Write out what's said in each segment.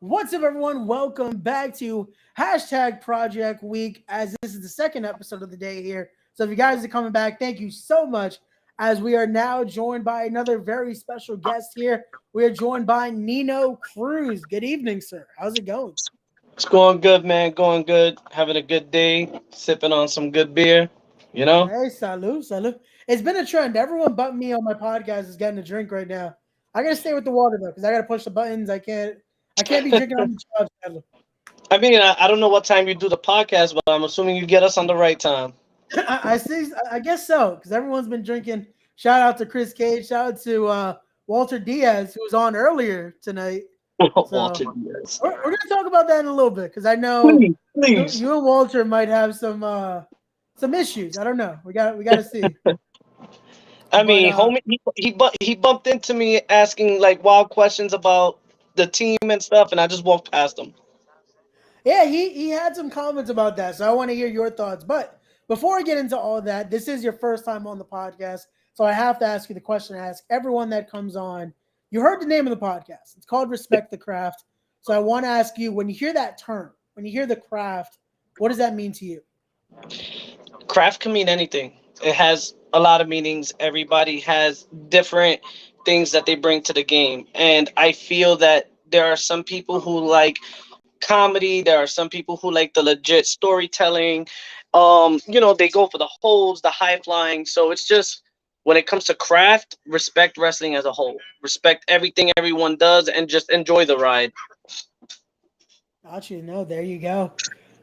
What's up, everyone? Welcome back to hashtag Project Week, as this is the second episode of the day here. So if you guys are coming back, thank you so much, as we are now joined by another very special guest here. We are joined by Nino Cruz. Good evening, sir. How's it going? It's going good, man. Going good. Having a good day. Sipping on some good beer. You know. Hey, salute, salute. It's been a trend. Everyone but me on my podcast is getting a drink right now. I gotta stay with the water though, because I gotta push the buttons. I can't be drinking on the job, sadly. I don't know what time you do the podcast, but I'm assuming you get us on the right time. I see. I guess so, because everyone's been drinking. Shout out to Chris Cage. Shout out to Walter Diaz, who was on earlier tonight. So Walter Diaz. we're gonna talk about that in a little bit, because I know Please, please. you and Walter might have some issues. I don't know. We got to see. But Homie, he bumped into me asking like wild questions about the team and stuff, and I just walked past him. yeah, he had some comments about that, so I want to hear your thoughts. But before I get into all that, this is your first time on the podcast, so I have to ask you the question I ask everyone that comes on. You heard the name of the podcast. It's called Respect the Craft. So I want to ask you, when you hear that term, when you hear the craft, what does that mean to you? Craft can mean anything. It has a lot of meanings. Everybody has different things that they bring to the game. And I feel that there are some people who like comedy, there are some people who like the legit storytelling. They go for the holds, the high flying. So it's just when it comes to craft, respect wrestling as a whole. Respect everything everyone does and just enjoy the ride. Got you. No, there you go.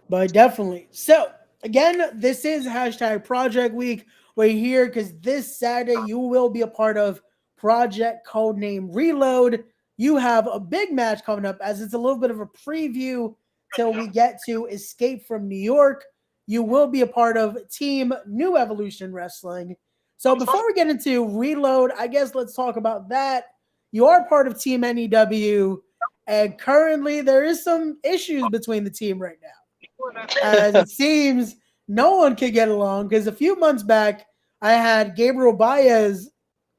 But definitely. So again, this is hashtag Project Week. We're here because this Saturday you will be a part of Project Codename Reload. You have a big match coming up, as it's a little bit of a preview till we get to Escape from New York. You will be a part of Team New Evolution Wrestling. So before we get into Reload, I guess let's talk about that. You are part of Team NEW, and currently there is some issues between the team right now, as it seems no one can get along. Because a few months back, I had Gabriel Baez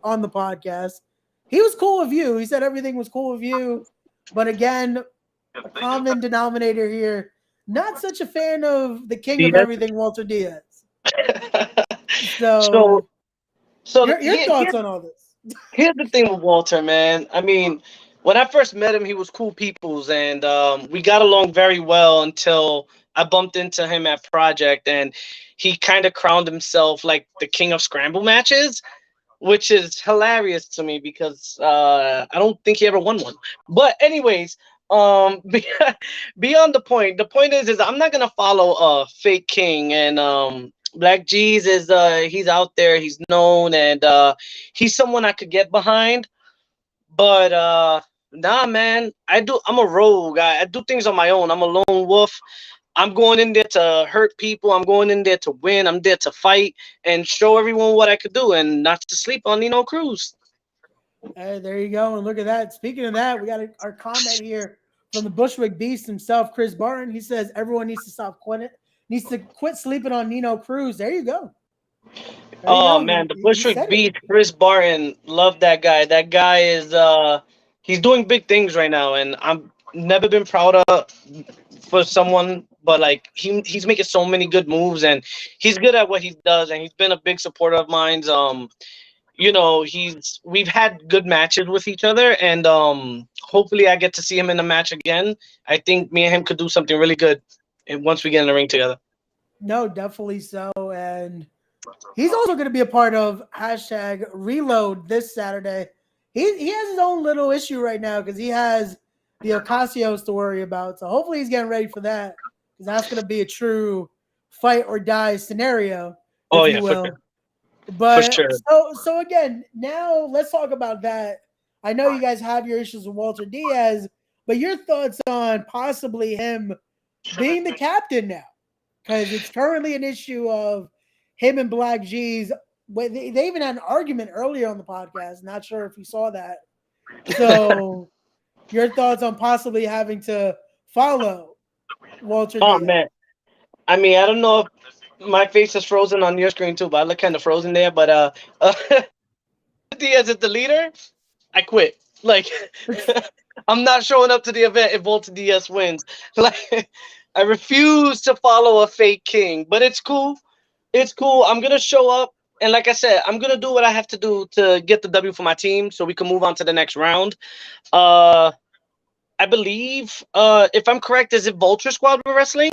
on the podcast. He was cool with you. He said everything was cool with you. But again, a common denominator here, not such a fan of the king of Diaz. everything, Walter Diaz. So, so so your thoughts on all this? here's the thing with Walter, man. When I first met him, he was cool peoples, and we got along very well until I bumped into him at Project, and he kind of crowned himself like the king of scramble matches, which is hilarious to me because I don't think he ever won one. But anyways, beyond the point. The point is I'm not gonna follow a fake king, and Black G's is he's out there, he's known, and he's someone I could get behind. But nah, man, I'm a rogue. I do things on my own. I'm a lone wolf. I'm going in there to hurt people. I'm going in there to win. I'm there to fight and show everyone what I could do, and not to sleep on Nino Cruz. Hey, there you go. And look at that. Speaking of that, we got our comment here from the Bushwick Beast himself, Chris Barton. He says everyone needs to quit sleeping on Nino Cruz. There you go. There you Oh go. man, the You Bushwick said it. beat Chris Barton. Love that guy. That guy is he's doing big things right now, and I'm never been proud of for someone, but like he's making so many good moves, and he's good at what he does, and he's been a big supporter of mine. We've had good matches with each other, and hopefully I get to see him in the match again. I think me and him could do something really good once we get in the ring together. No, definitely so. And he's also going to be a part of hashtag Reload this Saturday. He has his own little issue right now because he has the Ocasios to worry about. So hopefully he's getting ready for that, because that's going to be a true fight or die scenario, Oh if yeah, you for will. sure. For But sure. so again, now let's talk about that. I know you guys have your issues with Walter Diaz, but your thoughts on possibly him being the captain now, because it's currently an issue of him and Black G's. They even had an argument earlier on the podcast. Not sure if you saw that. So, your thoughts on possibly having to follow Walter Oh Diaz? man. I don't know if my face is frozen on your screen too, but I look kind of frozen there. But Diaz is the leader. I quit. Like I'm not showing up to the event if Volta Diaz wins. Like, I refuse to follow a fake king, but it's cool. It's cool. I'm gonna show up, and like I said, I'm gonna do what I have to do to get the W for my team, so we can move on to the next round. Uh, I believe, if I'm correct, is it Vulture Squad we're wrestling?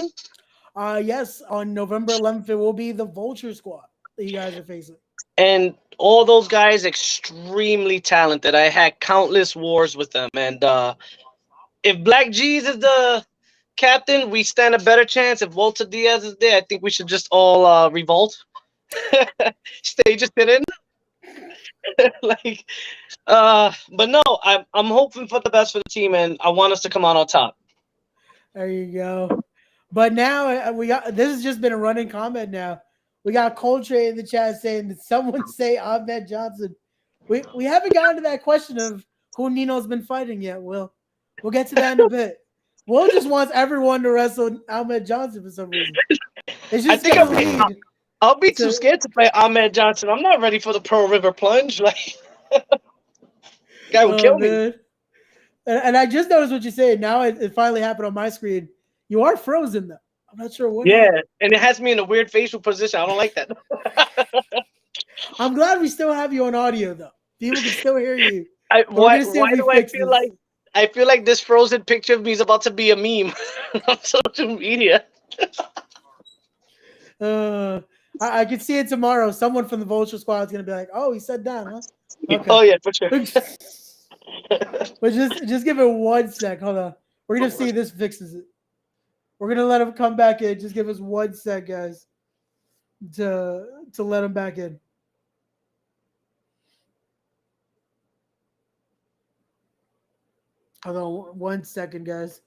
Yes, on November 11th, it will be the Vulture Squad that you guys are facing. And all those guys extremely talented. I had countless wars with them, and if Black G's is the captain, we stand a better chance. If Walter Diaz is there, I think we should just all revolt. Stay just in. Like, but no, I'm hoping for the best for the team, and I want us to come out on top. There you go. But now we got this has just been a running comment now. We got Coltrane in the chat saying that someone say Ahmed Johnson. We haven't gotten to that question of who Nino's been fighting yet. We'll get to that in a bit. Will just wants everyone to wrestle Ahmed Johnson for some reason. It's I just think gonna lead. I'll be too scared to play Ahmed Johnson. I'm not ready for the Pearl River plunge. Like, guy will kill me. Man. And I just noticed what you said. Now it finally happened on my screen. You are frozen though. I'm not sure what. Yeah, happened. and it has me in a weird facial position. I don't like that. I'm glad we still have you on audio though. People can still hear you. Why do I feel like this frozen picture of me is about to be a meme on social media? I can see it tomorrow. Someone from the Vulture Squad is gonna be like, "Oh, he said down, huh?" Okay. Oh yeah, for sure. But just give it 1 sec. Hold on. We're gonna see if this fixes it. We're gonna let him come back in. Just give us 1 sec, guys, to let him back in. Hold on 1 second, guys.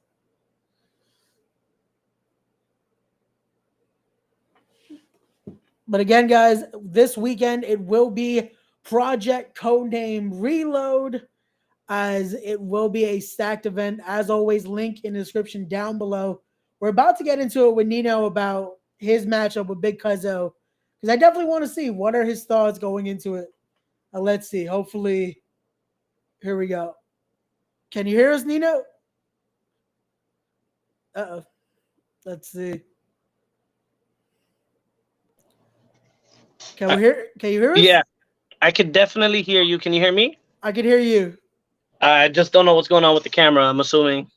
But again, guys, this weekend it will be Project Codename Reload, as it will be a stacked event. As always, link in the description down below. We're about to get into it with Nino about his matchup with Big Cuzzo, because I definitely want to see what are his thoughts going into it. Let's see. Hopefully, here we go. Can you hear us, Nino? Uh-oh. Let's see. Can you hear us? Yeah, I could definitely hear you. Can you hear me? I can hear you. I just don't know what's going on with the camera, I'm assuming.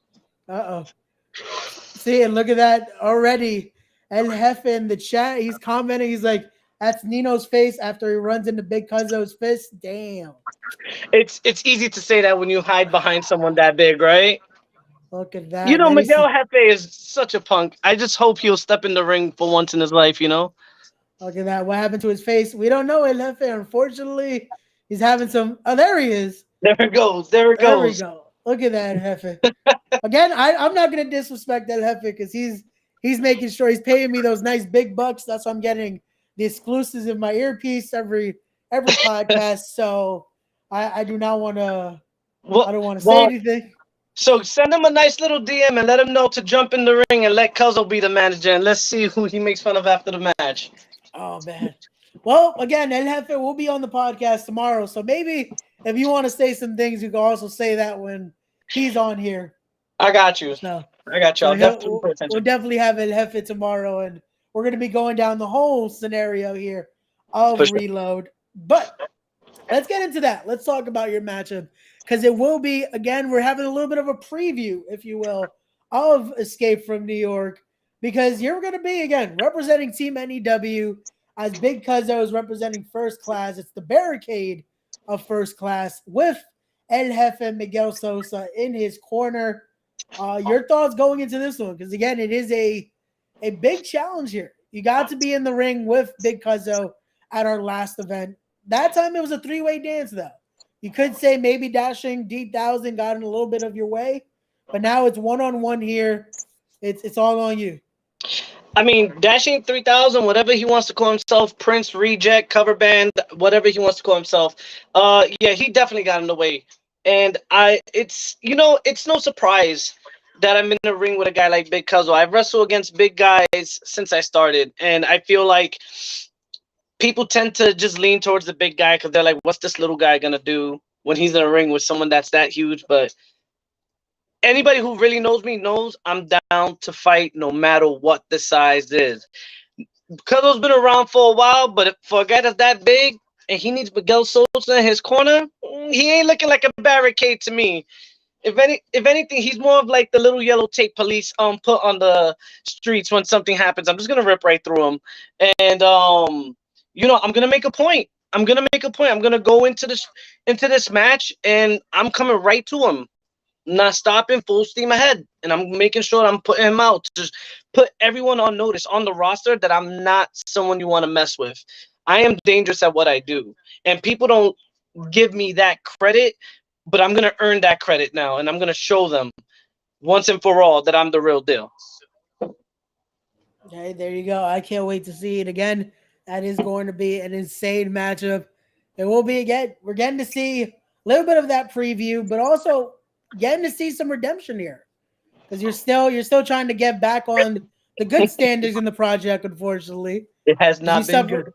Uh-oh. See, and look at that already. El Jefe in the chat, he's commenting. He's like, that's Nino's face after he runs into Big Cuzzo's fist. Damn. It's easy to say that when you hide behind someone that big, right? Look at that. You know, Miguel Jefe is such a punk. I just hope he'll step in the ring for once in his life, you know? Look at that. What happened to his face? We don't know, El Jefe. Unfortunately, he's having some... Oh, there he is. There it goes. There it goes. There we go. Look at that, El Jefe. Again, I'm not going to disrespect El Jefe because he's making sure he's paying me those nice big bucks. That's why I'm getting the exclusives in my earpiece every podcast. So I do not want to... I don't want to say anything. So send him a nice little DM and let him know to jump in the ring and let Cuzzo be the manager, and let's see who he makes fun of after the match. Oh, man. Well, again, El Jefe will be on the podcast tomorrow. So maybe if you want to say some things, you can also say that when he's on here. I got you. No. I got you. We'll definitely have El Jefe tomorrow, and we're going to be going down the whole scenario here of Reload. But let's get into that. Let's talk about your matchup, because it will be, again, we're having a little bit of a preview, if you will, of Escape from New York, because you're going to be, again, representing Team NEW, as Big Cuzzo is representing First Class. It's the barricade of First Class with El Jefe Miguel Sosa in his corner. Your thoughts going into this one? Because, again, it is a big challenge here. You got to be in the ring with Big Cuzzo at our last event. That time it was a three-way dance, though. You could say maybe Dashing D1000 got in a little bit of your way, but now it's one-on-one here. It's all on you. I mean, Dashing 3000, whatever he wants to call himself, Prince, Reject, Cover Band, whatever he wants to call himself. Yeah, he definitely got in the way. And it's no surprise that I'm in the ring with a guy like Big Cuzzo. I've wrestled against big guys since I started, and I feel like people tend to just lean towards the big guy because they're like, what's this little guy going to do when he's in a ring with someone that's that huge? But Anybody who really knows me knows I'm down to fight no matter what the size is. Cuddle's been around for a while, but for a guy that's that big and he needs Miguel Sosa in his corner, he ain't looking like a barricade to me. If anything, he's more of like the little yellow tape police put on the streets when something happens. I'm just gonna rip right through him, and I'm gonna make a point. I'm gonna make a point. I'm gonna go into this match, and I'm coming right to him, not stopping, full steam ahead, and I'm making sure I'm putting him out to just put everyone on notice on the roster that I'm not someone you want to mess with. I am dangerous at what I do, and people don't give me that credit, but I'm gonna earn that credit now, and I'm gonna show them once and for all that I'm the real deal. Okay, there you go. I can't wait to see it again. That is going to be an insane matchup. It will be again. We're getting to see a little bit of that preview, but also getting to see some redemption here because you're still trying to get back on the good standards in the project. Unfortunately, It has 'cause you not been suffered.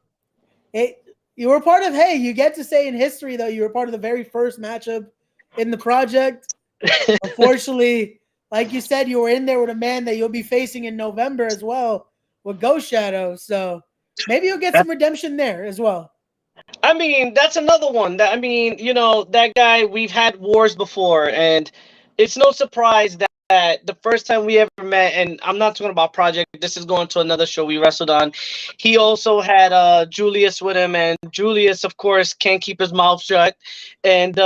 good. You were part of. Hey, you get to say in history though. You were part of the very first matchup in the project. Unfortunately, like you said, you were in there with a man that you'll be facing in November as well with Ghost Shadow. So maybe you'll get some redemption there as well. I mean, that's another one. That guy, we've had wars before, and it's no surprise that the first time we ever met, and I'm not talking about Project, this is going to another show we wrestled on. He also had Julius with him, and Julius, of course, can't keep his mouth shut, and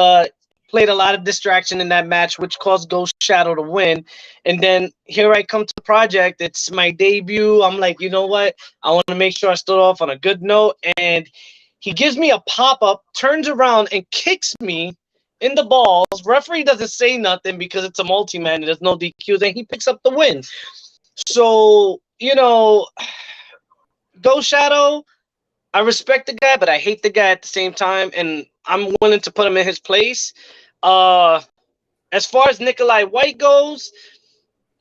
played a lot of distraction in that match, which caused Ghost Shadow to win. And then here I come to Project. It's my debut. I'm like, you know what? I want to make sure I start off on a good note, and he gives me a pop up, turns around, and kicks me in the balls. Referee doesn't say nothing because it's a multi man and there's no DQs, and he picks up the win. So, Ghost Shadow, I respect the guy, but I hate the guy at the same time, and I'm willing to put him in his place. Uh, as far as Nikolai White goes,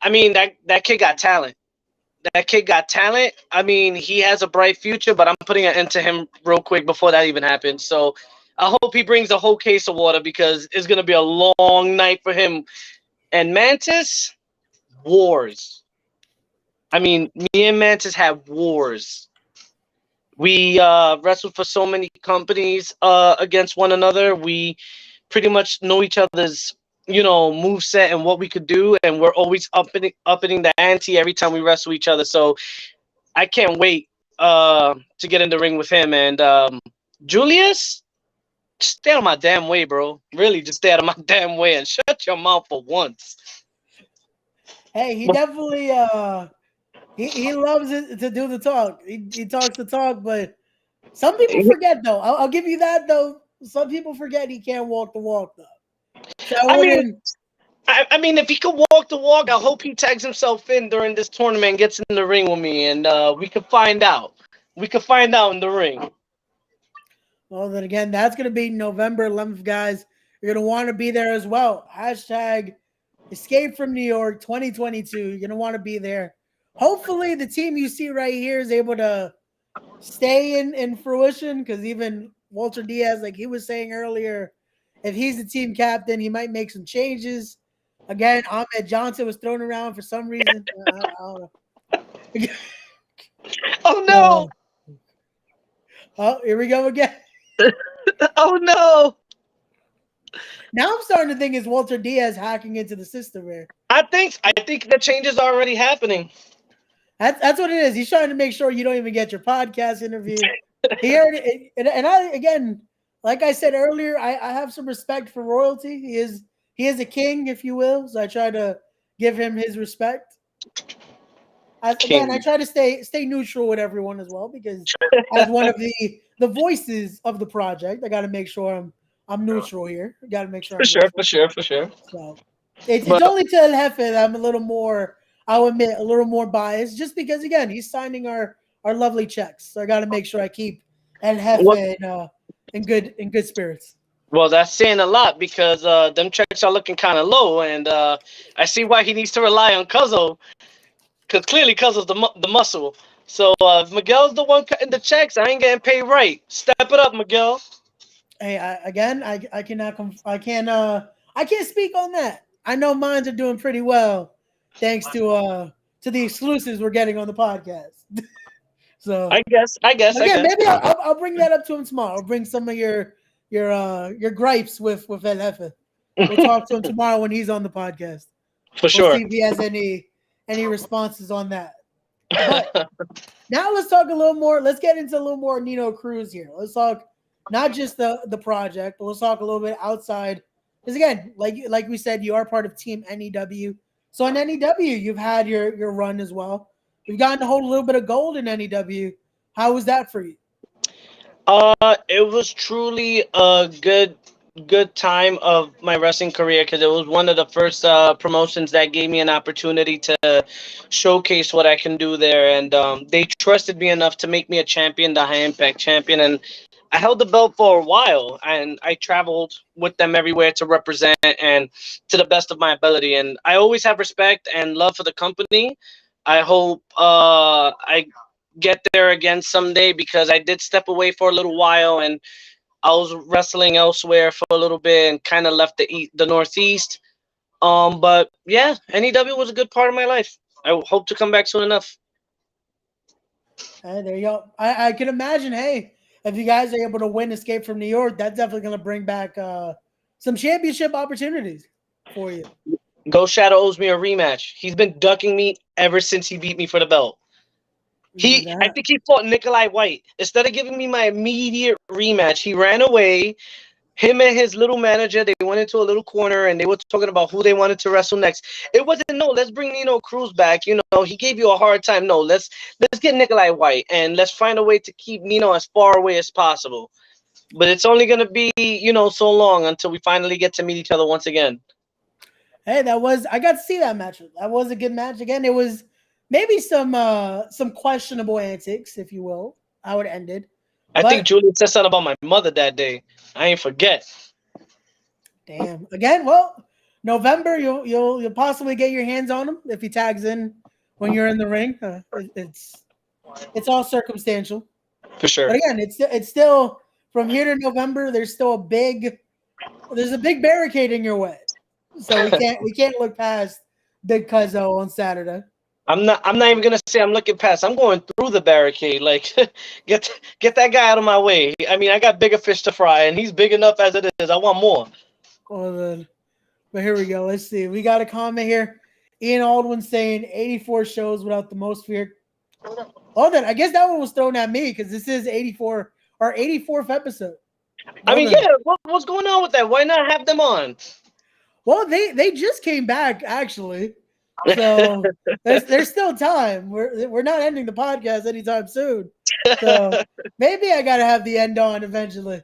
I mean, that kid got talent. That kid got talent. I mean, he has a bright future, but I'm putting an end to him real quick before that even happens. So I hope he brings a whole case of water because it's going to be a long night for him. And Mantis, wars. I mean, me and Mantis have wars. We wrestled for so many companies against one another. We pretty much know each other's move set and what we could do, and we're always upping the ante every time we wrestle each other. So I can't wait to get in the ring with him. And Julius, just stay out of my damn way, bro. Really, just stay out of my damn way and shut your mouth for once. Hey, he definitely he loves it to do the talk. He talks the talk, but some people forget though. I'll give you that though. Some people forget he can't walk the walk though. So I mean, if he could walk the walk, I hope he tags himself in during this tournament and gets in the ring with me, and we could find out. We could find out in the ring. Well, then again, that's going to be November 11th, guys. You're going to want to be there as well. Hashtag Escape from New York 2022. You're going to want to be there. Hopefully, the team you see right here is able to stay in fruition because even Walter Diaz, like he was saying earlier, if he's the team captain, he might make some changes. Again, Ahmed Johnson was thrown around for some reason. I don't know. Oh, no. Oh, here we go again. Oh, no. Now I'm starting to think it's Walter Diaz hacking into the system here. I think the change is already happening. That's what it is. He's trying to make sure you don't even get your podcast interview. He heard it, and I again, like I said earlier, I have some respect for royalty. He is a king, if you will. So I try to give him his respect. I try to stay neutral with everyone as well because as one of the voices of the project, I got to make sure I'm neutral here. Got to make sure. For sure. So it's only to El Jefe that I'm a little more. I'll admit a little more biased, just because again he's signing our lovely checks. So I got to make sure I keep El Jefe in good spirits. Well, that's saying a lot because them checks are looking kind of low, and I see why he needs to rely on Cuzzo. Because clearly Cuzzo's the muscle. So if Miguel's the one cutting the checks, I ain't getting paid right. Step it up, Miguel. Hey, I can't speak on that. I know mines are doing pretty well, thanks to the exclusives we're getting on the podcast. So I guess. again, maybe I'll bring that up to him tomorrow. I'll bring some of your gripes with El Jefe. We'll talk to him tomorrow when he's on the podcast. For We'll sure. see if he has any responses on that. But now let's talk a little more. Let's get into a little more Nino Cruz here. Let's talk not just the project, but let's talk a little bit outside. Because again, like we said, you are part of Team NEW. So in NEW, you've had your run as well. You've gotten to hold a little bit of gold in NEW. How was that for you? It was truly a good time of my wrestling career because it was one of the first promotions that gave me an opportunity to showcase what I can do there, and they trusted me enough to make me a champion, the high impact champion, and I held the belt for a while, and I traveled with them everywhere to represent and to the best of my ability, and I always have respect and love for the company. I hope I get there again someday because I did step away for a little while and I was wrestling elsewhere for a little bit and kind of left the Northeast. But yeah, NEW was a good part of my life. I hope to come back soon enough. Hey, there you go. I can imagine. Hey, if you guys are able to win Escape from New York, that's definitely going to bring back some championship opportunities for you. Ghost Shadow owes me a rematch. He's been ducking me ever since he beat me for the belt. I think he fought Nikolai White. Instead of giving me my immediate rematch, he ran away. Him and his little manager, they went into a little corner and they were talking about who they wanted to wrestle next. It wasn't no, let's bring Nino Cruz back. You know, he gave you a hard time. No, let's get Nikolai White and let's find a way to keep Nino as far away as possible. But it's only gonna be, so long until we finally get to meet each other once again. Hey, I got to see that match. That was a good match. Again, it was maybe some questionable antics, if you will, how it ended. I think But Julian said something about my mother that day. I ain't forget. damn. Again, well, November you'll possibly get your hands on him if he tags in when you're in the ring. It's all circumstantial. For sure. But again, it's still from here to November. There's a big barricade in your way, so we can't look past Big Cuzzo on Saturday. I'm not even gonna say I'm looking past. I'm going through the barricade. Like, get that guy out of my way. I mean, I got bigger fish to fry, and he's big enough as it is. I want more. Well then, but here we go. Let's see. We got a comment here. Ian Aldwin saying 84 shows without the most fear. Oh, then I guess that one was thrown at me because this is 84 or 84th episode. I mean, yeah. What's going on with that? Why not have them on? Well, they just came back actually, so there's still time. We're not ending the podcast anytime soon. So maybe I gotta have the end on eventually.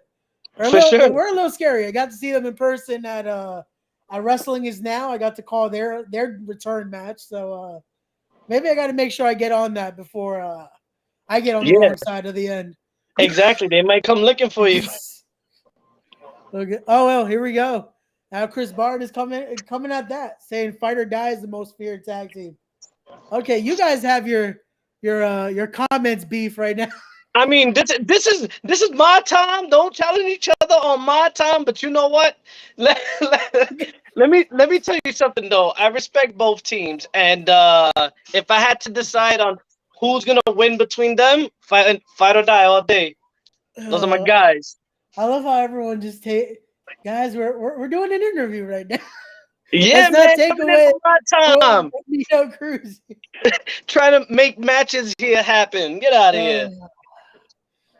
Sure. We're a little scary. I got to see them in person at Wrestling Is Now. I got to call their return match. So maybe I got to make sure I get on that before I get on the wrong side of the end. Exactly. They might come looking for you. Okay. Oh well, here we go. Now Chris Barton is coming at that, saying Fight or Die is the most feared tag team. Okay, you guys have your comments beef right now. I mean, this is my time. Don't challenge each other on my time. But you know what? Let me tell you something though. I respect both teams, and if I had to decide on who's gonna win between them, fight or die all day. Those are my guys. I love how everyone just guys. We're doing an interview right now. Yeah, let's man. not take away my time. Nino Cruz. Trying to make matches here happen. Get out of here.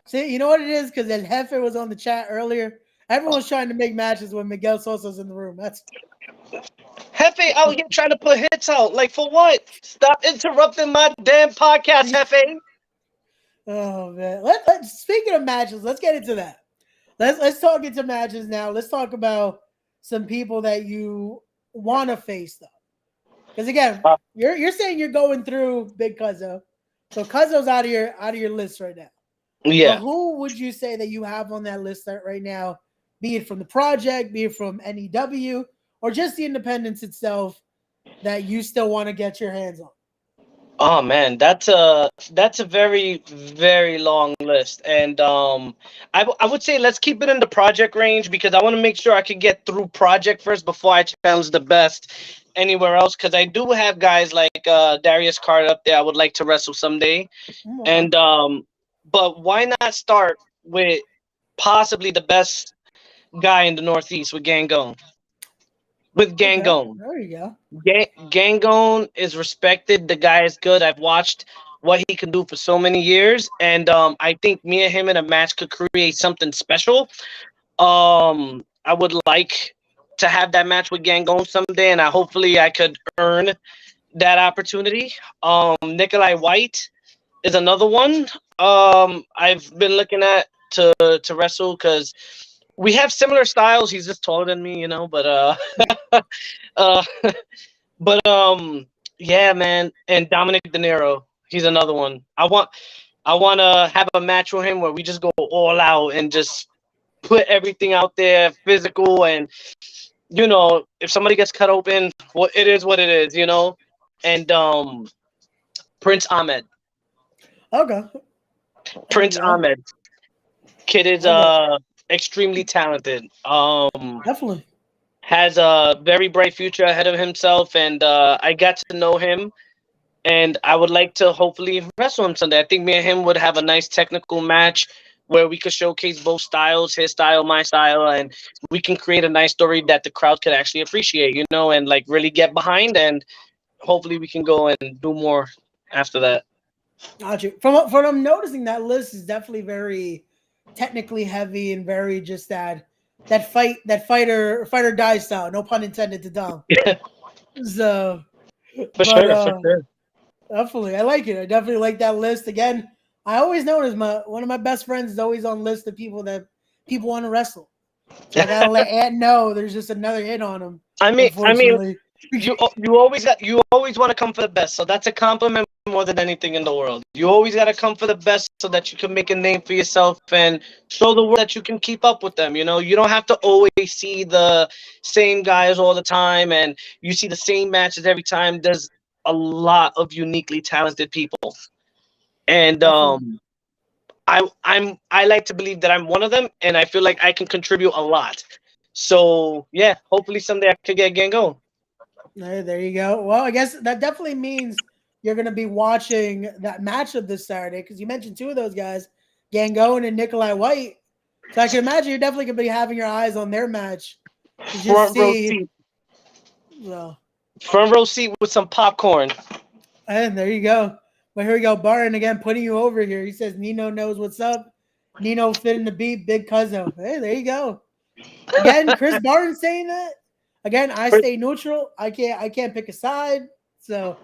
See, you know what it is? Because El Jefe was on the chat earlier. Everyone's trying to make matches when Miguel Sosa's in the room. That's Jefe out here trying to put hits out. Like, for what? Stop interrupting my damn podcast, Jefe. Oh man. Speaking of matches, let's get into that. Let's talk into matches now. Let's talk about some people that you want to face though. Because again, you're saying you're going through Big Cuzzo. So Cuzzo's out of your list right now. Yeah. But who would you say that you have on that list right now? Be it from the project, be it from NEW, or just the independence itself that you still want to get your hands on? Oh man, that's a very very long list, and I would say let's keep it in the project range because I want to make sure I can get through project first before I challenge the best anywhere else. Because I do have guys like Darius Carter up there. I would like to wrestle someday, Okay. and but why not start with possibly the best guy in the Northeast with Gangone? With Okay. Gangone. There you go. Gangone is respected. The guy is good. I've watched what he can do for so many years, and I think me and him in a match could create something special. I would like to have that match with Gangone someday, and hopefully I could earn that opportunity. Nikolai White is another one. I've been looking at to wrestle because we have similar styles. He's just taller than me, but uh, But yeah, man, and Dominic De Niro, he's another one. I want to have a match with him where we just go all out and just put everything out there, physical, and if somebody gets cut open, it is what it is. And Prince Ahmed, Okay. There you Prince go. Ahmed, kid is Okay. extremely talented. Definitely. Has a very bright future ahead of himself, and I got to know him and I would like to hopefully wrestle him Sunday. I think me and him would have a nice technical match where we could showcase both styles, his style, my style, and we can create a nice story that the crowd could actually appreciate, and like really get behind. And hopefully we can go and do more after that. Got you. From what I'm noticing, that list is definitely very technically heavy and very just that fighter die style. No pun intended to Dom. So, For but sure, for sure. definitely, I like it. I definitely like that list. Again, I always notice my one of my best friends is always on list of people that people want to wrestle. So I gotta let Ant know there's just another hit on him. I mean, Unfortunately. you always want to come for the best, so that's a compliment more than anything in the world. You always got to come for the best so that you can make a name for yourself and show the world that you can keep up with them. You don't have to always see the same guys all the time and you see the same matches every time. There's a lot of uniquely talented people, and Definitely. I like to believe that I'm one of them, and I feel like I can contribute a lot. So yeah, hopefully someday I could get Gango. There you go. Well, I guess that definitely means you're going to be watching that matchup this Saturday because you mentioned two of those guys, Gangone and Nikolai White. So I can imagine you're definitely going to be having your eyes on their match to just Front row see. seat, Well, front row seat with some popcorn. and there you go. But here we go. Barton again putting you over here. He says Nino knows what's up. Nino fitting the beat, big cuzzo. Hey, there you go. Again, Chris Barton saying that. Again, I stay neutral. I can't pick a side. So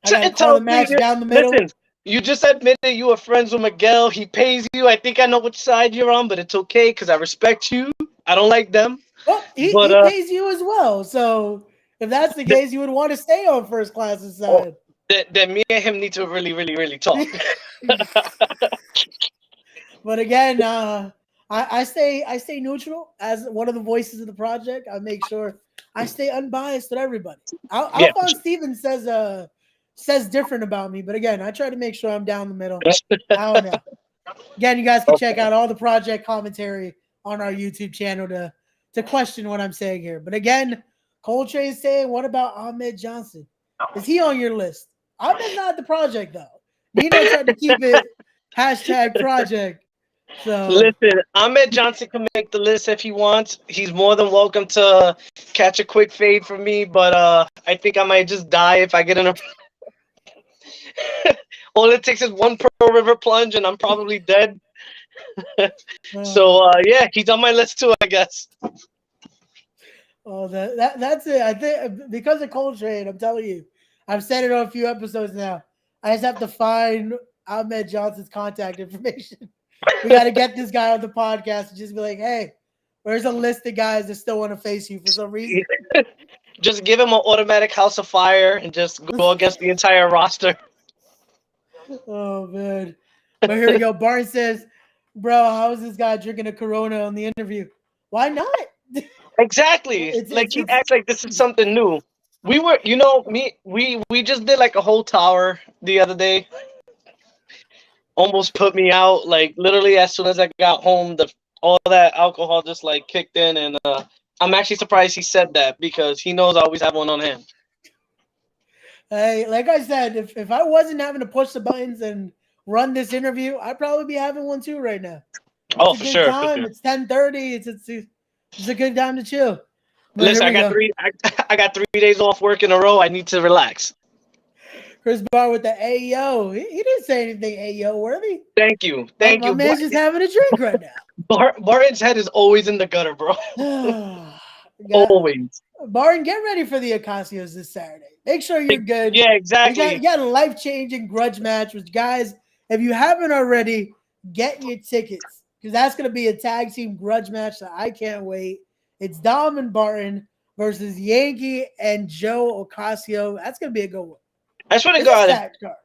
I gotta It call the tells me match down the middle. listen, you just admitted you were friends with Miguel. He pays you. I think I know which side you're on, but it's okay because I respect you. I don't like them. Well, But he pays you as well. So if that's the th- case, you would want to stay on first class oh, side. then me and him need to really, really, really talk. But again, I stay neutral as one of the voices of the project. I make sure I stay unbiased with everybody. Yeah. Alphonse Stevens says different about me, but again, I try to make sure I'm down the middle. I don't know. Again, you guys can check Okay. out all the project commentary on our YouTube channel to question what I'm saying here. But again, Coltrane's saying, what about Ahmed Johnson? Is he on your list? Ahmed's not the project though. Nino tried to keep it hashtag project. So Listen, Ahmed Johnson can make the list if he wants. He's more than welcome to catch a quick fade from me, but I think I might just die if I get in a. All it takes is one Pearl River plunge, and I'm probably dead. uh, So yeah, he's on my list too, I guess. oh, that's it. I think because of Coltrane, I'm telling you, I've said it on a few episodes now. I just have to find Ahmed Johnson's contact information. We got to get this guy on the podcast and just be like, hey, where's a list of guys that still want to face you for some reason? Just give him an automatic House of Fire and just go against the entire roster. Oh man. But here we go. Barton says, bro, how is this guy drinking a Corona on the interview? Why not? Exactly. It's Like it's he it's acts like this is something new. We were, we just did like a whole tower the other day. Almost put me out. Like literally, as soon as I got home, the all that alcohol just like kicked in, and I'm actually surprised he said that because he knows I always have one on hand. Hey, like I said, if I wasn't having to push the buttons and run this interview, I'd probably be having one too right now. It's Oh, a for good sure, for time. sure. It's 10:30. It's a good time to chill. But here Listen, we go. I got 3 days off work in a row. I need to relax. Chris Barr with the Ayo. He didn't say anything Ayo worthy. Thank you, My, thank my you. man's just having a drink right Barton's head is always in the gutter, bro. now. Always. Barton, get ready for the Ocasios this Saturday. Make sure you're good. Yeah, You exactly. got a life-changing grudge match, which guys, if you haven't already, get your tickets. Because that's gonna be a tag team grudge match that I can't wait. It's Dom and Barton versus Yankee and Joe Ocasio. That's gonna be a good one. I swear to It's a God, stacked card.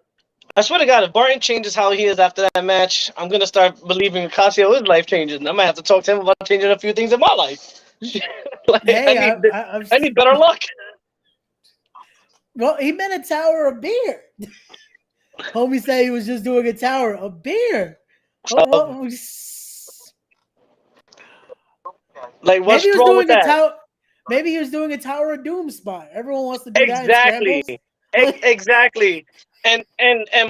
if Barton changes how he is after that match, I'm gonna start believing Ocasio is life changing. I might have to talk to him about changing a few things in my life. Like, Hey, I need better luck. well, he meant a tower of beer. Homie said he was just doing a tower of beer. Oh, Like, maybe what's he was wrong with doing a that? tower. Maybe he was doing a Tower of Doom spot. Everyone wants to do that in Exactly. scrambles. Exactly. And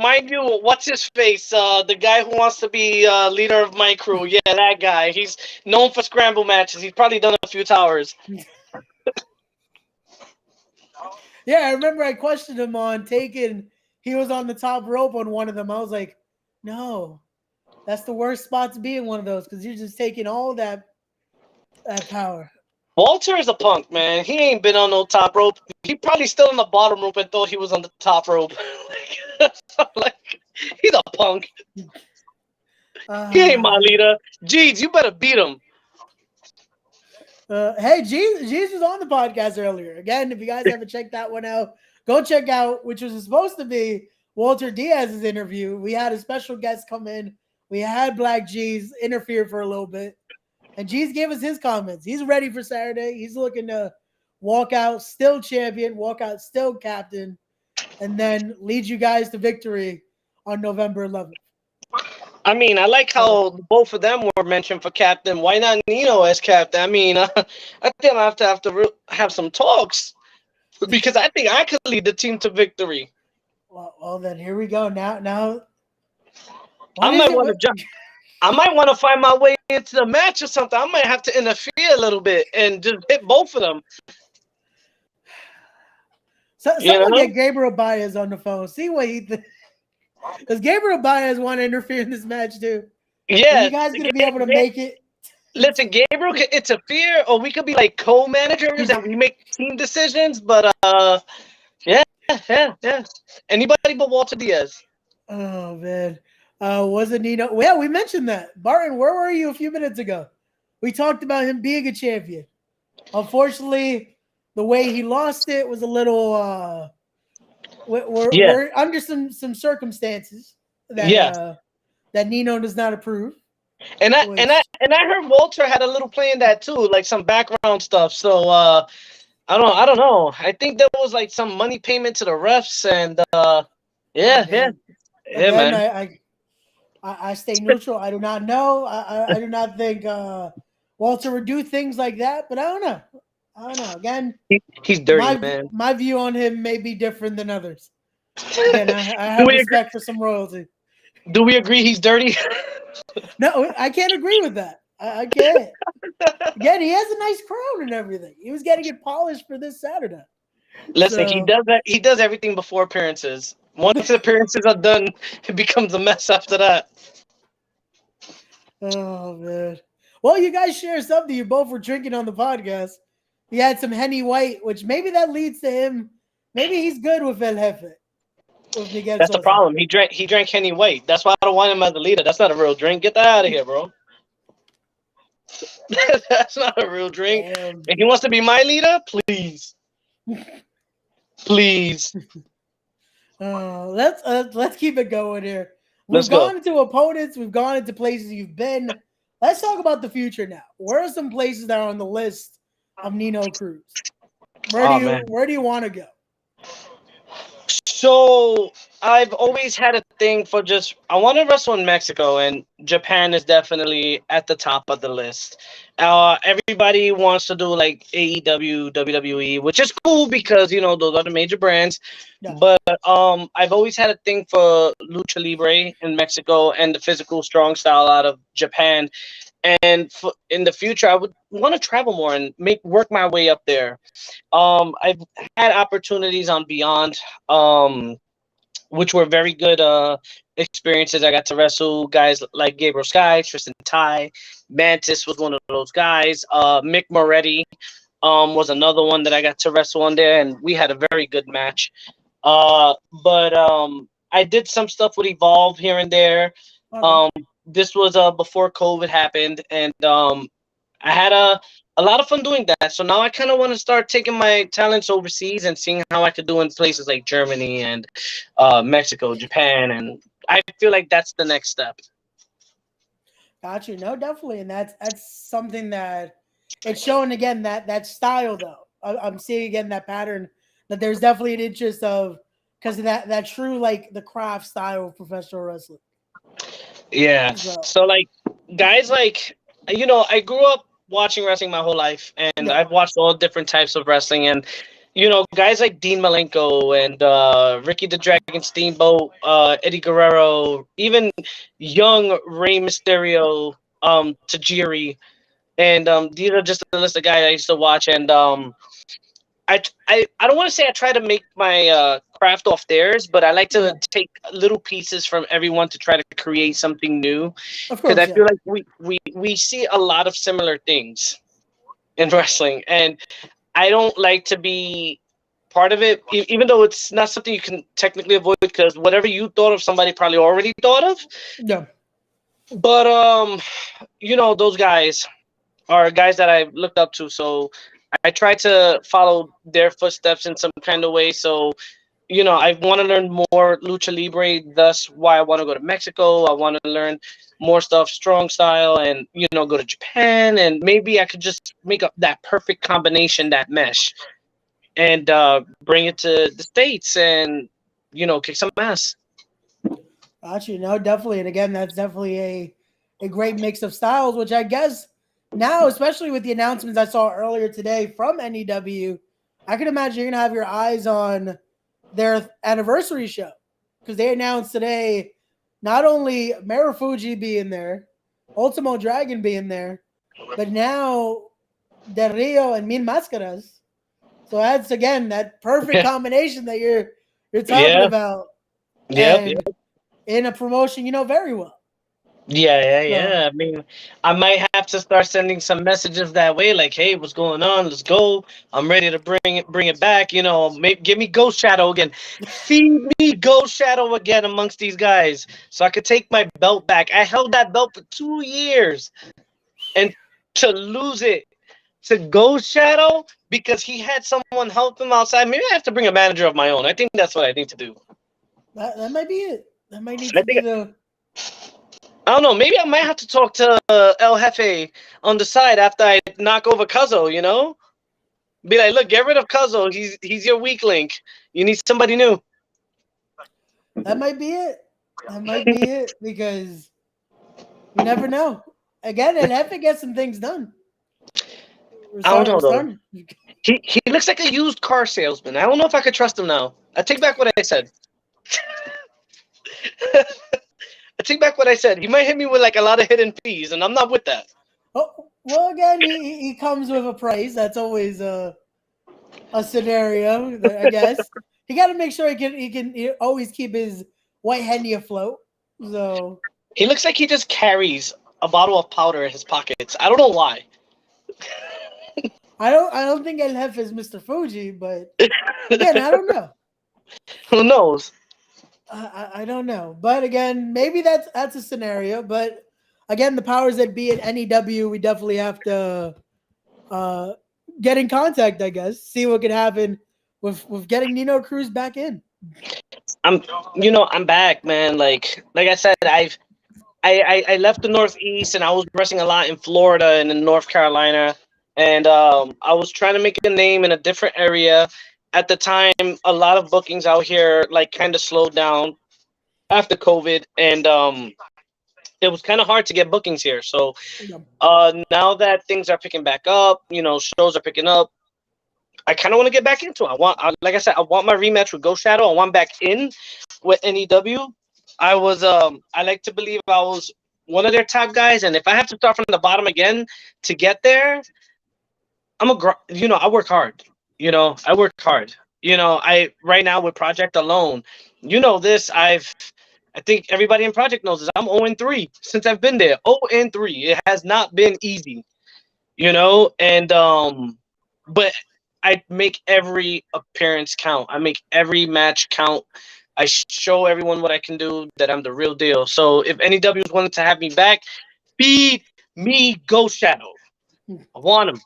mind you, what's his face? The guy who wants to be leader of my crew. Yeah, that guy. He's known for scramble matches. He's probably done a few towers. Yeah, I remember I questioned him on taking. He was on the top rope on one of them. I was like, no, that's the worst spot to be in one of those because you're just taking all that power. Walter is a punk, man. He ain't been on no top rope. He probably still on the bottom rope and thought he was on the top rope. Like, he's a punk. He ain't my leader. Jeez, you better beat him. Hey, Jesus was on the podcast earlier. Again, if you guys haven't checked that one out, go check out, which was supposed to be Walter Diaz's interview. We had a special guest come in. We had Black G's interfere for a little bit. And G's gave us his comments. He's ready for Saturday. He's looking to walk out still champion, walk out still captain, and then lead you guys to victory on November 11th. I mean, I like how both of them were mentioned for captain. Why not Nino as captain? I mean, I think I have to have some talks because I think I could lead the team to victory. Well, then here we go. Now, I might want to jump. I might want to find my way into the match or something. I might have to interfere a little bit and just hit both of them. So, someone get Gabriel Baez on the phone. See what he thinks. Does Gabriel Baez want to interfere in this match too? Yeah. Are you guys going to be able to make it? Listen, Gabriel could interfere, or we could be like co-managers and we make team decisions. But yeah. Anybody but Walter Diaz. Oh man, wasn't Nino? Well, we mentioned that. Barton, where were you a few minutes ago? We talked about him being a champion. Unfortunately, the way he lost it was a little. We're under some circumstances that that Nino does not approve. And I heard Walter had a little play in that too, like some background stuff. So I don't know. I think there was like some money payment to the refs, and man. I stay neutral. I do not know. I do not think Walter would do things like that, but I don't know. Again, he's dirty, man. My view on him may be different than others. Again, I have respect for some royalty. Do we agree he's dirty? No, I can't agree with that. I can't. Again, he has a nice crown and everything. He was getting it polished for this Saturday. Listen, he does that. He does everything before appearances. Once appearances are done, it becomes a mess after that. Oh man. Well, you guys share something. You both were drinking on the podcast. He had some Henny White, which maybe that leads to him. Maybe he's good with El Jefe. That's the problem. He drank Henny White. That's why I don't want him as a leader. That's not a real drink. Get that out of here, bro. That's not a real drink. If he wants to be my leader, please. Please. Let's keep it going here. We've gone into opponents. We've gone into places you've been. Let's talk about the future now. Where are some places that are on the list of Nino Cruz? Oh man. Where do you want to go? So I've always had a thing for just I want to wrestle in Mexico, and Japan is definitely at the top of the list. Everybody wants to do like AEW, WWE, which is cool because those are the major brands. Yeah, But I've always had a thing for lucha libre in Mexico and the physical strong style out of Japan. And in the future, I would want to travel more and work my way up there. I've had opportunities on Beyond, which were very good experiences. I got to wrestle guys like Gabriel Sky, Tristan Ty, Mantis was one of those guys. Mick Moretti was another one that I got to wrestle on there, and we had a very good match. But I did some stuff with Evolve here and there. okay. This was before COVID happened, and I had a lot of fun doing that. So now I kind of want to start taking my talents overseas and seeing how I could do in places like Germany and Mexico, Japan, and I feel like that's the next step. Got you. No, definitely, and that's something that it's showing again that style though. I'm seeing again that pattern that there's definitely an interest of because of that true like the craft style of professional wrestling. Yeah. So So like guys like I grew up watching wrestling my whole life, and yeah, I've watched all different types of wrestling, and guys like Dean Malenko and Ricky the Dragon Steamboat, Eddie Guerrero, even young Rey Mysterio, Tajiri, and these are just a list of guys I used to watch, and I don't want to say I try to make my craft off theirs, but I like yeah, to take little pieces from everyone to try to create something new, of because course, I yeah, feel like we see a lot of similar things in wrestling, and I don't like to be part of it, even though it's not something you can technically avoid because whatever you thought of, somebody probably already thought of. yeah. But those guys are guys that I looked up to, so I try to follow their footsteps in some kind of way. So I want to learn more lucha libre. That's why I want to go to Mexico. I want to learn more stuff, strong style, and go to Japan, and maybe I could just make up that perfect combination, that mesh, and bring it to the States and kick some ass. Actually, no, definitely, and again, that's definitely a great mix of styles, which I guess now, especially with the announcements I saw earlier today from NEW, I can imagine you're gonna have your eyes on their anniversary show because they announced today not only Marufuji being there, Ultimo Dragon being there, but now Del Rio and Min Mascaras. So that's again that perfect combination that you're talking Yeah. about, Yep. and in a promotion you know very well. So Yeah. I mean, I might have to start sending some messages that way, like, "Hey, what's going on? Let's go. I'm ready to bring it back. Maybe give me Ghost Shadow again. Feed me Ghost Shadow again amongst these guys, so I could take my belt back. I held that belt for 2 years, and to lose it to Ghost Shadow because he had someone help him outside. Maybe I have to bring a manager of my own. I think that's what I need to do. that might be it. That might need I to be think the. I don't know. Maybe I might have to talk to El Jefe on the side after I knock over Cuzzo. Be like, look, get rid of Cuzzo. He's your weak link. You need somebody new. That might be it. That might be it because you never know. Again, and Epic gets some things done. I don't We're know though. starting. He looks like a used car salesman. I don't know if I could trust him now. I take back what I said. I take back what I said. He might hit me with like a lot of hidden fees, and I'm not with that. Oh, well, again, he comes with a price. That's always a scenario. I guess he got to make sure he always keep his white henny afloat. So He looks like he just carries a bottle of powder in his pockets. I don't know why. I don't think El Jefe is Mr. Fuji, but again, I don't know. Who knows? I don't know, but again, maybe that's a scenario. But again, the powers that be at NEW, we definitely have to get in contact. I guess see what could happen with getting Nino Cruz back in. I'm back, man. Like I said, I left the Northeast and I was wrestling a lot in Florida and in North Carolina. and I was trying to make a name in a different area. At the time, a lot of bookings out here like kind of slowed down after COVID, and it was kind of hard to get bookings here. So Yeah. now that things are picking back up, shows are picking up. I kind of want to get back into it. Like I said, I want my rematch with Ghost Shadow. I want back in with NEW. I like to believe I was one of their top guys, and if I have to start from the bottom again to get there, I work hard. I work hard. I right now with Project alone, this. I think everybody in Project knows this. I'm 0-3 since I've been there. 0-3. It has not been easy, and but I make every appearance count. I make every match count. I show everyone what I can do, that I'm the real deal. So if any W's wanted to have me back, feed me Ghost Shadow. I want him.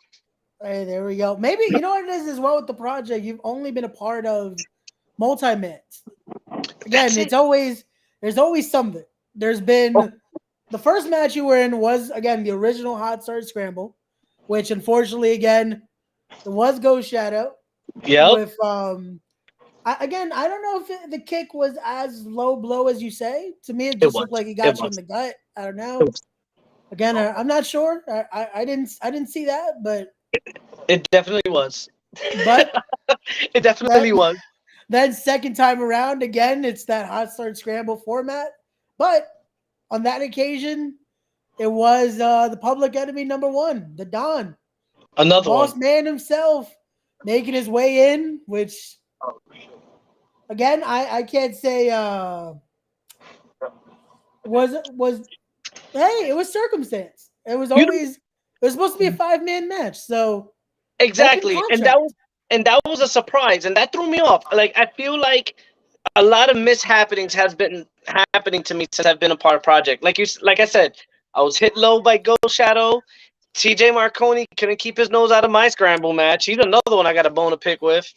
Hey, there we go. Maybe you know what it is as well with the project. You've only been a part of multi-mits. Again, there's always something. There's been the first match you were in was again the original Hot Start Scramble, which unfortunately again it was Ghost Shadow. Yep. With I don't know if the kick was as low blow as you say. To me, it just looked like he got you in the gut. I don't know. Again, I'm not sure. I didn't see that, but it definitely was. But it definitely was. Then second time around, again, it's that Hot Start Scramble format. But on that occasion, it was the public enemy number one, the Don. Another boss man himself making his way in, which again, I can't say was hey, it was circumstance. It was supposed to be a 5-man match, so exactly, and that was a surprise, and that threw me off. Like I feel like a lot of mishappenings has been happening to me since I've been a part of Project. Like I said, I was hit low by Ghost Shadow. TJ Marconi couldn't keep his nose out of my scramble match. He's another one I got a bone to pick with.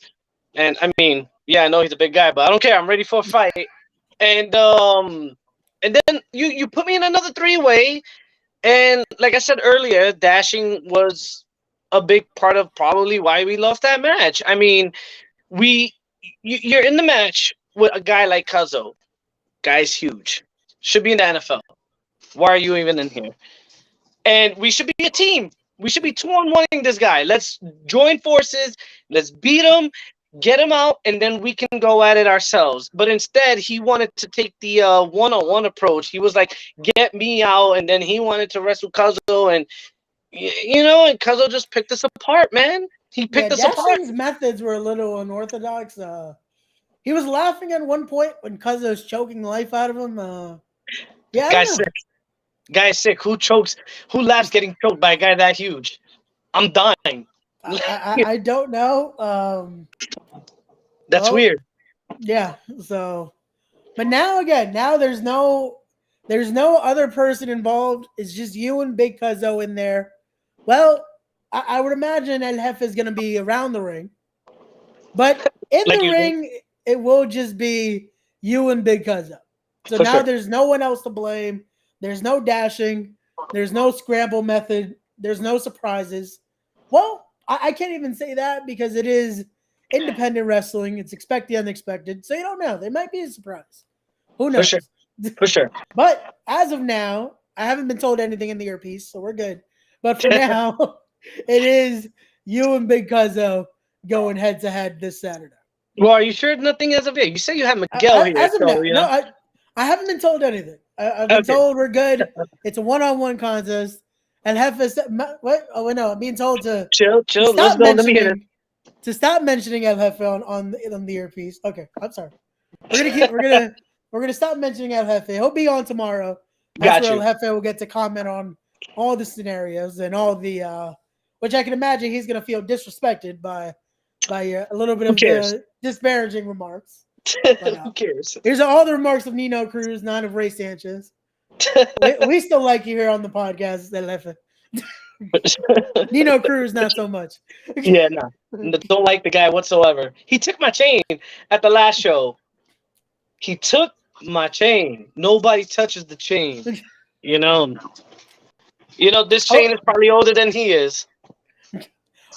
And I mean, yeah, I know he's a big guy, but I don't care. I'm ready for a fight. And then you put me in another 3-way. And like I said earlier, dashing was a big part of probably why we lost that match. I mean, you're in the match with a guy like Cuzzo. Guy's huge. Should be in the NFL. Why are you even in here? And we should be a team. We should be 2-on-1ing this guy. Let's join forces. Let's beat him, get him out, and then we can go at it ourselves. But instead, he wanted to take the one-on-one approach. He was like, get me out, and then he wanted to wrestle Cuzzo, and and Cuzzo just picked us apart, man. He picked us apart. Dashing's methods were a little unorthodox. He was laughing at one point when Cuzzo's choking the life out of him. Guy's sick. Who laughs getting choked by a guy that huge? I'm dying. I don't know. That's weird. Yeah. So, but now there's no other person involved. It's just you and Big Cuzzo in there. Well, I would imagine El Jefe is going to be around the ring, but in the ring, it will just be you and Big Cuzzo. So now there's no one else to blame. There's no dashing. There's no scramble method. There's no surprises. Well, I can't even say that because it is independent wrestling. It's expect the unexpected. So you don't know. There might be a surprise. Who knows? For sure. But as of now, I haven't been told anything in the earpiece, so we're good. But for now, it is you and Big Cuzzo going head to head this Saturday. Well, are you sure nothing as of yet? You say you have Miguel here. As of now, no, I haven't been told anything. I've been told we're good. It's a one-on-one contest. And Jefe said, what? Oh, no, I'm being told to chill. Let's go. Let me hear it. To stop mentioning El Jefe on the earpiece. Okay, I'm sorry. We're gonna stop mentioning El Jefe. He'll be on tomorrow. That's where El Jefe will get to comment on all the scenarios and all the which I can imagine he's gonna feel disrespected by a little bit of the disparaging remarks. But, who cares? Here's all the remarks of Nino Cruz, not of Ray Sanchez. we still like you here on the podcast, El Jefe. Nino Cruz, not so much. Yeah, no. Don't like the guy whatsoever. He took my chain at the last show. He took my chain. Nobody touches the chain. This chain is probably older than he is.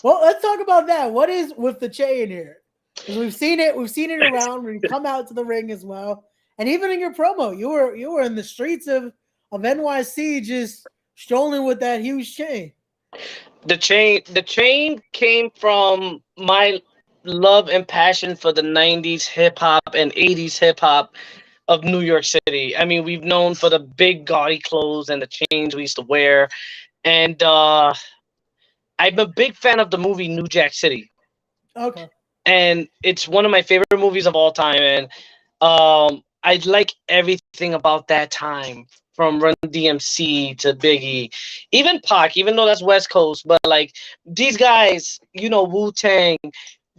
Well, let's talk about that. What is with the chain here? Because we've seen it around when you come out to the ring as well, and even in your promo, you were in the streets of NYC just strolling with that huge chain. The chain came from my love and passion for the 90s hip hop and 80s hip hop of New York City. I mean, we've known for the big gaudy clothes and the chains we used to wear. And I'm a big fan of the movie New Jack City. Okay. And it's one of my favorite movies of all time. And I like everything about that time, from Run DMC to Biggie, even Pac, even though that's West Coast, but like these guys, Wu Tang.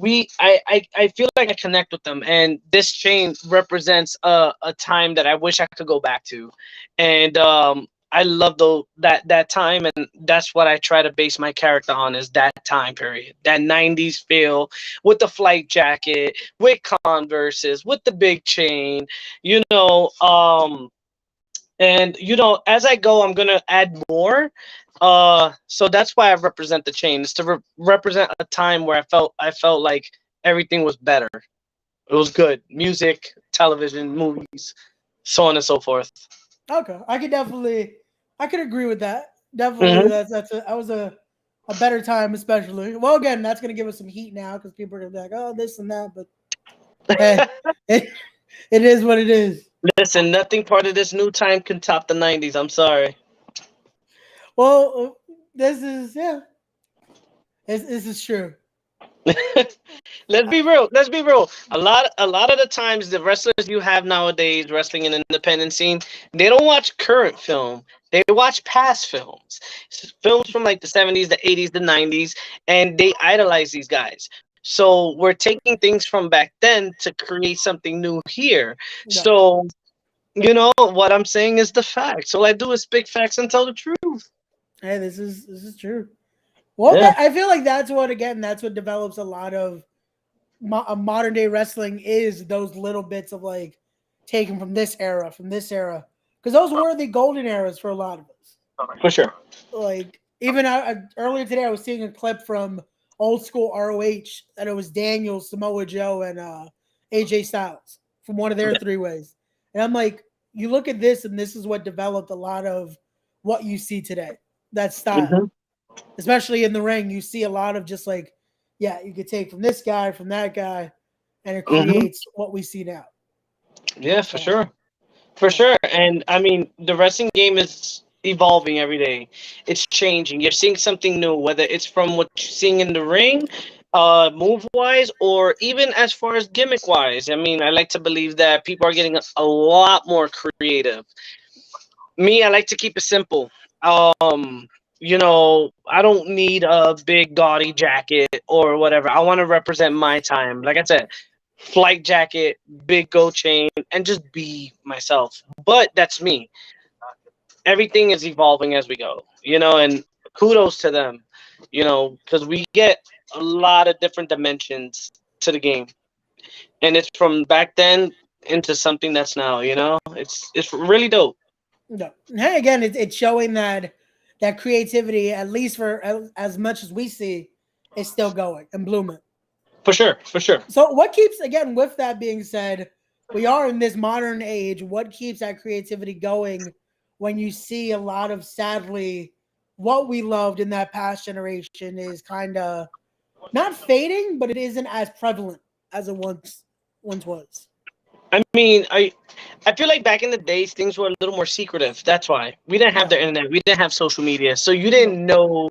I feel like I connect with them, and this chain represents a time that I wish I could go back to, and I love that time, and that's what I try to base my character on, is that time period, that '90s feel, with the flight jacket, with Converses, with the big chain, you know. And as I go, I'm gonna add more. So that's why I represent the chain, is to represent a time where I felt like everything was better. It was good, music, television, movies, so on and so forth. Okay. I could agree with that. Definitely, Hmm. that was a better time, especially. Well, again, that's gonna give us some heat now because people are gonna be like, oh, this and that, but hey, it, it is what it is. Listen, nothing part of this new time can top the '90s. I'm sorry. Well, this is yeah, this is true. Let's be real. Let's be real. A lot of the times, the wrestlers you have nowadays wrestling in the independent scene, they don't watch current film. They watch past films, films from like the '70s, the '80s, the '90s, and they idolize these guys. So we're taking things from back then to create something new here. No, So what I'm saying is the facts. All I do is speak facts and tell the truth. hey, this is true. Well, Yeah. I feel like that's what develops a lot of modern day wrestling is those little bits of like taken from this era, because those were the golden eras for a lot of us. For sure. Like even earlier today, I was seeing a clip from old school ROH that it was Daniel, Samoa Joe, and AJ Styles from one of their three ways, and I'm like, you look at this, and this is what developed a lot of what you see today. That style, Hmm. especially in the ring, you see a lot of just like, yeah, you could take from this guy, from that guy, and it Hmm. creates what we see now. Yeah, for So, sure. For so sure. And I mean, the wrestling game is evolving every day. It's changing. You're seeing something new, whether it's from what you're seeing in the ring, move wise, or even as far as gimmick wise. I mean, I like to believe that people are getting a lot more creative. Me, I like to keep it simple. I don't need a big gaudy jacket or whatever. I want to represent my time. Like I said, flight jacket, big gold chain, and just be myself. But that's me. Everything is evolving as we go, and kudos to them, because we get a lot of different dimensions to the game, and it's from back then into something that's now. It's really dope. no, hey, again, it's showing that creativity, at least for as much as we see, is still going and blooming. For sure, for sure. So, what keeps, again, with that being said, we are in this modern age. What keeps that creativity going when you see a lot of, sadly, what we loved in that past generation is kind of not fading, but it isn't as prevalent as it once was. I mean, I feel like back in the days things were a little more secretive. That's why we didn't have No, the internet, we didn't have social media, so you no, didn't know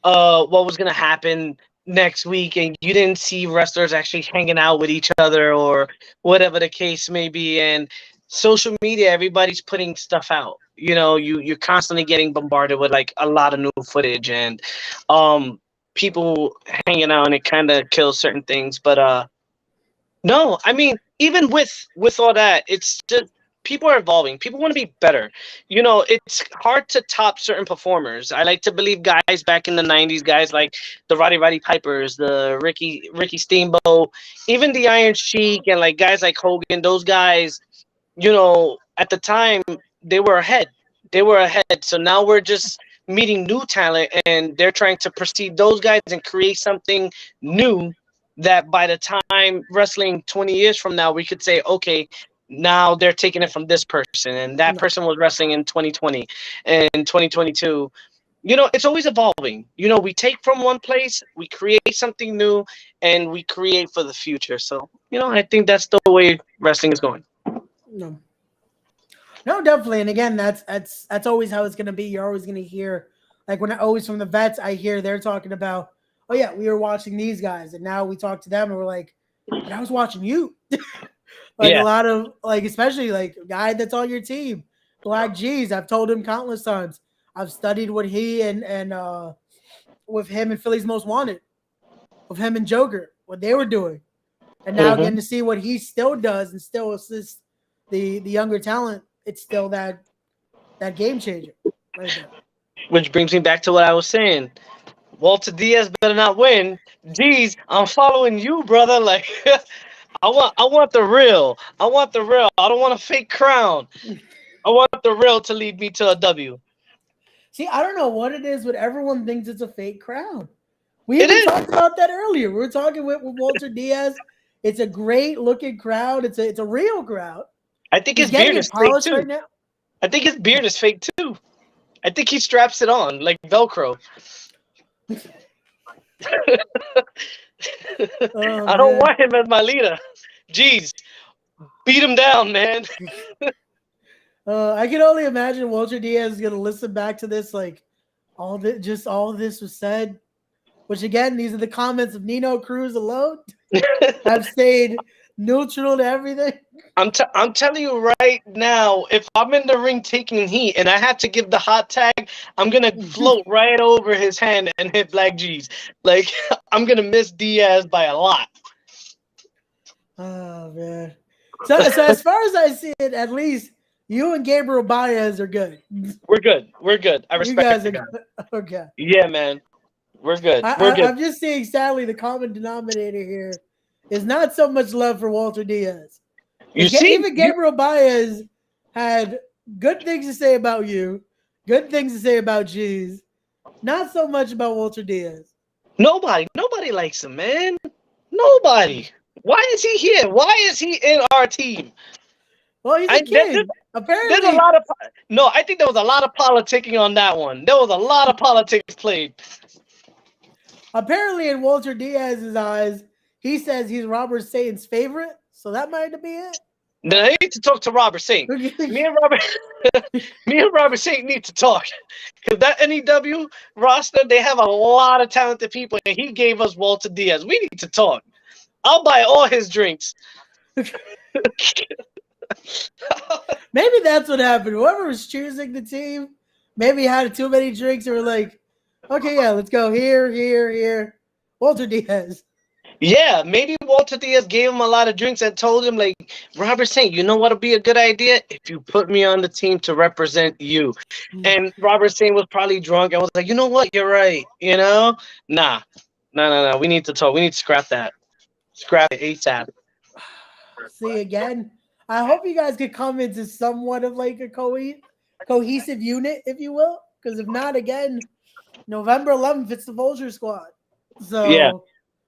what was gonna happen next week, and you didn't see wrestlers actually hanging out with each other or whatever the case may be. And social media, everybody's putting stuff out. You're constantly getting bombarded with like a lot of new footage and um people hanging out, and it kind of kills certain things. But no, I mean, even with all that, it's just people are evolving. People want to be better. It's hard to top certain performers. I like to believe guys back in the '90s, guys like the Roddy Pipers, the Ricky Steamboat, even the Iron Sheik, and like guys like Hogan. Those guys, at the time, they were ahead. They were ahead. So now we're just meeting new talent, and they're trying to precede those guys and create something new that by the time wrestling 20 years from now, we could say, okay, now they're taking it from this person, and that No, person was wrestling in 2020 and 2022. It's always evolving. We take from one place, we create something new, and we create for the future. So, I think that's the way wrestling is going. no, no, definitely. And again, that's always how it's gonna be. You're always gonna hear, like when I always from the vets, I hear they're talking about, oh yeah, we were watching these guys, and now we talk to them, and we're like, but I was watching you. Like a Yeah. lot of like, especially like a guy that's on your team, Black G's. I've told him countless times. I've studied what he and with him and Philly's Most Wanted, with him and Joker, what they were doing, and now Hmm. getting to see what he still does and still assists the younger talent. It's still that game changer right there. Which brings me back to what I was saying. Walter Diaz better not win. Jeez, I'm following you, brother. Like, I want the real. I want the real. I don't want a fake crown. I want the real to lead me to a W. See, I don't know what it is, but everyone thinks it's a fake crown. We It even is. talked about that earlier. We were talking with Walter Diaz. It's a great looking crowd. It's a real crowd. I think He's his getting beard it is fake polished right too. now. I think his beard is fake too. I think he straps it on like Velcro. Oh I don't man. want him as my leader. Jeez, beat him down, man. I can only imagine Walter Diaz is gonna listen back to this, like all of this was said. Which again, these are the comments of Nino Cruz alone. I've stayed neutral to everything. I'm telling you right now, if I'm in the ring taking heat and I have to give the hot tag, I'm gonna float right over his hand and hit Black G's. Like, I'm gonna miss Diaz by a lot. Oh man. So as far as I see it, at least you and Gabriel Baez are good. We're good. We're good. I You respect guys the are guy. good. Okay. Yeah, man. We're good. We're good. I'm just seeing sadly the common denominator here is not so much love for Walter Diaz. You see? Even Gabriel Baez had good things to say about you, good things to say about G's, not so much about Walter Diaz. Nobody likes him, man. Nobody. Why is he here? Why is he in our team? Well, he's I a there- there's, kid. there's a Apparently, lot of no. I think there was a lot of politicking on that one. There was a lot of politics played. apparently in Walter Diaz's eyes, he says he's Robert Satan's favorite. So that might be it. Then I need to talk to Robert Saint. Me and Robert, me and Robert Saint need to talk because that NEW roster, they have a lot of talented people, and he gave us Walter Diaz. We need to talk. I'll buy all his drinks. Maybe that's what happened. Whoever was choosing the team, maybe had too many drinks and were like, okay, yeah, let's go here, here, here. Walter Diaz. Yeah, maybe Walter Diaz gave him a lot of drinks and told him, like, Robert Saint, you know what would be a good idea? If you put me on the team to represent you. And Robert Saint was probably drunk and was like, you know what? You're right. Nah. No. We need to talk. We need to scrap that. Scrap it ASAP. See, again, I hope you guys could come into somewhat of like a cohesive unit, if you will. Because if not, again, November 11th, it's the Vulture Squad. So Yeah.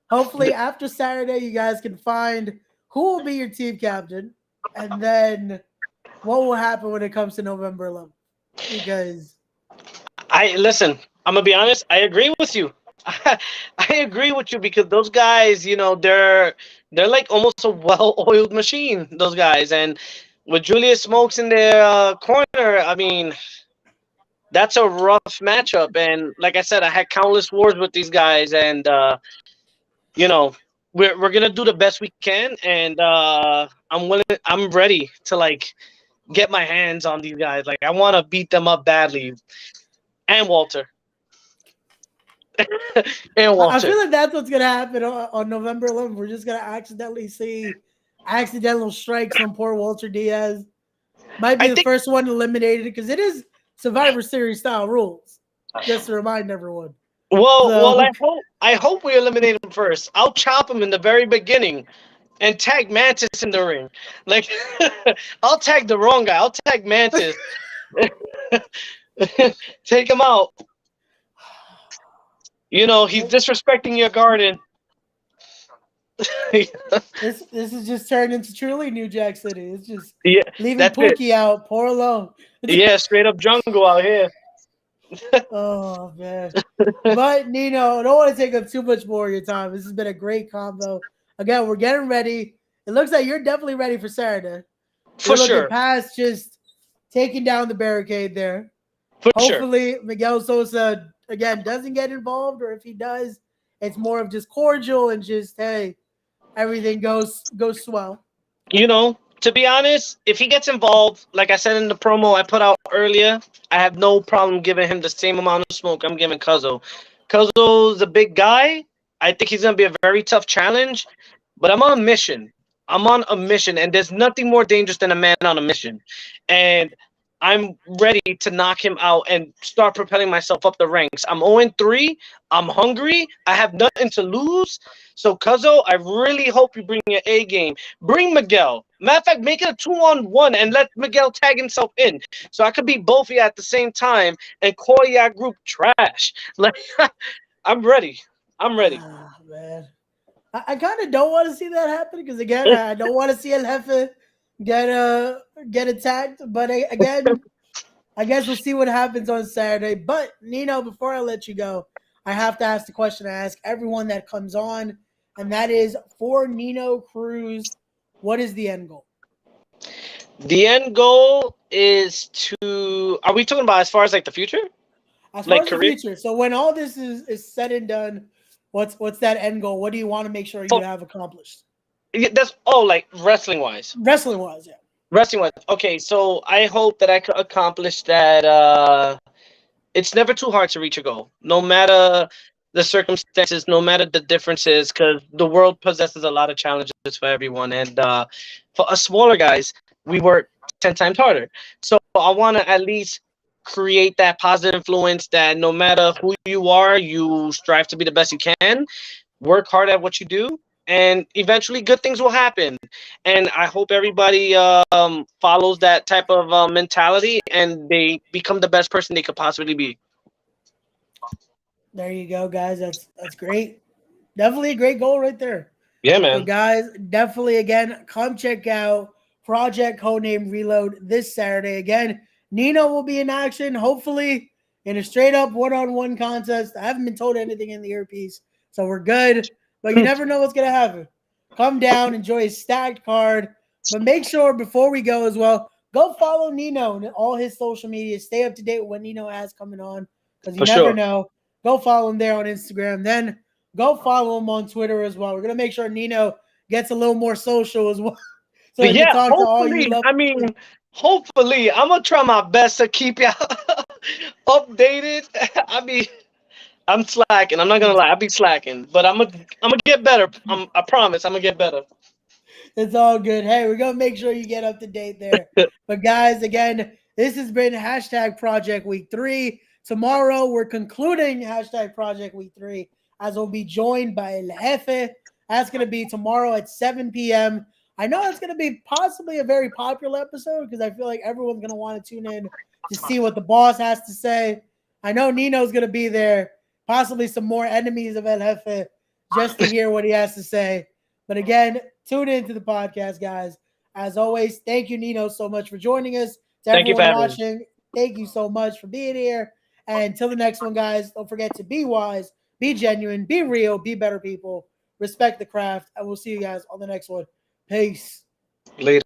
hopefully after Saturday, you guys can find who will be your team captain and then what will happen when it comes to November 11th. Because Listen, I'm gonna be honest, I agree with you. I agree with you because those guys, they're like almost a well-oiled machine, those guys. And with Julius Smokes in their corner, I mean, that's a rough matchup. And like I said, I had countless wars with these guys, and you know, we're gonna do the best we can. And I'm ready to like get my hands on these guys. Like, I want to beat them up badly. And Walter. And I Walter. feel like that's what's gonna happen on November 11th. We're just gonna accidentally see accidental strikes from poor Walter Diaz. Might be I the think first one eliminated because it is Survivor Series style rules. Just to remind everyone. well, So I hope we eliminate him first. I'll chop him in the very beginning and tag Mantis in the ring. Like, I'll tag the wrong guy. I'll tag Mantis. Take him out. You know, he's disrespecting your garden. This is just turned into truly New Jack City. It's just Yeah, leaving that's it. Pookie out, poor alone. Yeah, straight up jungle out here. Oh man. But Nino, I don't want to take up too much more of your time. This has been a great combo. Again, we're getting ready. It looks like you're definitely ready for Saturday. For You're looking sure. past just taking down the barricade there. For sure. Hopefully, Miguel Sosa again doesn't get involved, or if he does, it's more of just cordial and just hey, everything goes swell. You know, to be honest, if he gets involved, like I said in the promo I put out earlier, I have no problem giving him the same amount of smoke I'm giving Cuzzo. Cuzzo's a big guy. I think he's going to be a very tough challenge, but I'm on a mission. I'm on a mission, and there's nothing more dangerous than a man on a mission. And I'm ready to knock him out and start propelling myself up the ranks. I'm 0-3. I'm hungry. I have nothing to lose. So, Cuzzo, I really hope you bring your A game. Bring Miguel. Matter of fact, make it a 2-on-1 and let Miguel tag himself in. So I could beat both of you at the same time and call your group trash. Like, I'm ready. I'm ready. Ah, man. I kind of don't want to see that happen because again, I don't want to see El Jefe get attacked. But again, I guess we'll see what happens on Saturday. But Nino, before I let you go, I have to ask the question I ask everyone that comes on, and that is for Nino Cruz, what is the end goal? The end goal is to. Are we talking about as far as like the future? As far Like as the career? future, so when all this is said and done, what's that end goal? What do you want to make sure you Oh, have accomplished? yeah, that's like wrestling wise. Wrestling wise, yeah. Wrestling wise. Okay, so I hope that I could accomplish that. It's never too hard to reach a goal, no matter the circumstances, no matter the differences, because the world possesses a lot of challenges for everyone. And for us smaller guys, we work 10 times harder. So I want to at least create that positive influence that no matter who you are, you strive to be the best you can, work hard at what you do, and eventually good things will happen. And I hope everybody follows that type of mentality and they become the best person they could possibly be. There you go, guys. That's great. Definitely a great goal right there. Yeah, So, man. guys, definitely again, come check out Project Codename Reload this Saturday. Again, Nino will be in action, hopefully in a straight up one-on-one contest. I haven't been told anything in the earpiece, so we're good. But you never know what's gonna happen. Come down, enjoy his stacked card, but make sure before we go as well, go follow Nino and all his social media. Stay up to date with what Nino has coming on because you For never sure. know. Go follow him there on Instagram. Then go follow him on Twitter as well. We're gonna make sure Nino gets a little more social as well, so he can Yeah, talk to all you hopefully. love. I mean, hopefully, I'm gonna try my best to keep you updated. I mean, I'm slacking. I'm not gonna lie. I be slacking, but I'm gonna get better. I promise. I'm gonna get better. It's all good. Hey, we're gonna make sure you get up to date there. But guys, again, this has been hashtag Project Week 3. Tomorrow we're concluding hashtag Project Week 3 as we'll be joined by El Jefe. That's gonna be tomorrow at 7 p.m. I know it's gonna be possibly a very popular episode because I feel like everyone's gonna want to tune in to see what the boss has to say. I know Nino's gonna be there, possibly some more enemies of El Jefe just to hear what he has to say. But again, tune into the podcast, guys. As always, thank you, Nino, so much for joining us. To Thank you for everyone having me. watching, thank you so much for being here. And until the next one, guys, don't forget to be wise, be genuine, be real, be better people, respect the craft. And we'll see you guys on the next one. Peace. Later.